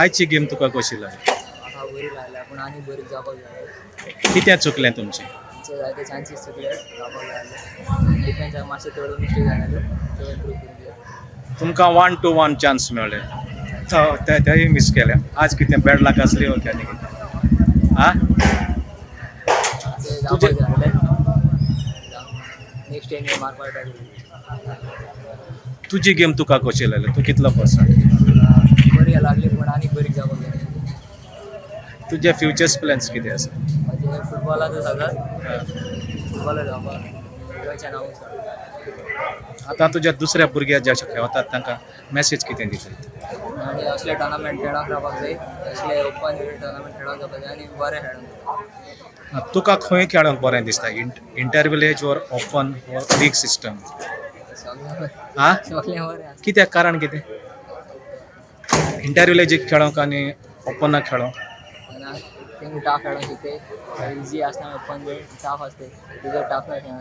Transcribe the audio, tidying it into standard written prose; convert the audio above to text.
आयची गेम तुका कशी लागली? म्हाका बरी लागल्या पूण आनी बरी जावपाक जाय. कित्याक चुकलें तुमचें? आमचे जायते चान्सीस चुकले जावपाक जाय. डिफेन्सान मातशें थोडे मिस्टेक जाले तो इम्प्रूव करून दिया. तुमकां 1 to 1 चान्स मेळ्ळे तेय मिस केले. आज कितें बॅड लक आसली हो काय कितें? आ ते जावपाक जाय नेक्स्ट टाइम मारपाक ट्राय तुजी गेम तुका कशी लागली? तू कितलो पर्संट? बरी लागली पूण आनी बरी जावपाक जाय. तुजे फ्युचर्स प्लॅन्स कितें आसा? म्हणजे फुटबॉलाचो सगळ्यात फुटबॉलर जावपाक गोंयच्या नांव सांग. आतां तुज्या दुसऱ्या भुरग्यां जे खेळटात तांकां मॅसेज कितें दिता? आनी असले टोर्नामेंट खेळोंक जावपाक जाय. असले ओपन टोर्नामेंट खेळोंक जावपाक जाय आनी बरें खेळोंक. तुका खंय खेळोंक बरें दिसता? इंटर विलेज वर ओपन लीग सिस्टम? आ सगळें बरें आसा. कित्याक कारण कितें? इंटर विलेजीक खेळोंक आनी ओपनाक खेळोंक? तेंगे टाफ खेळोंक शिकताय. इजी आसना ओपन जे टाफ आसताय. तुजो टाफ खेळोंक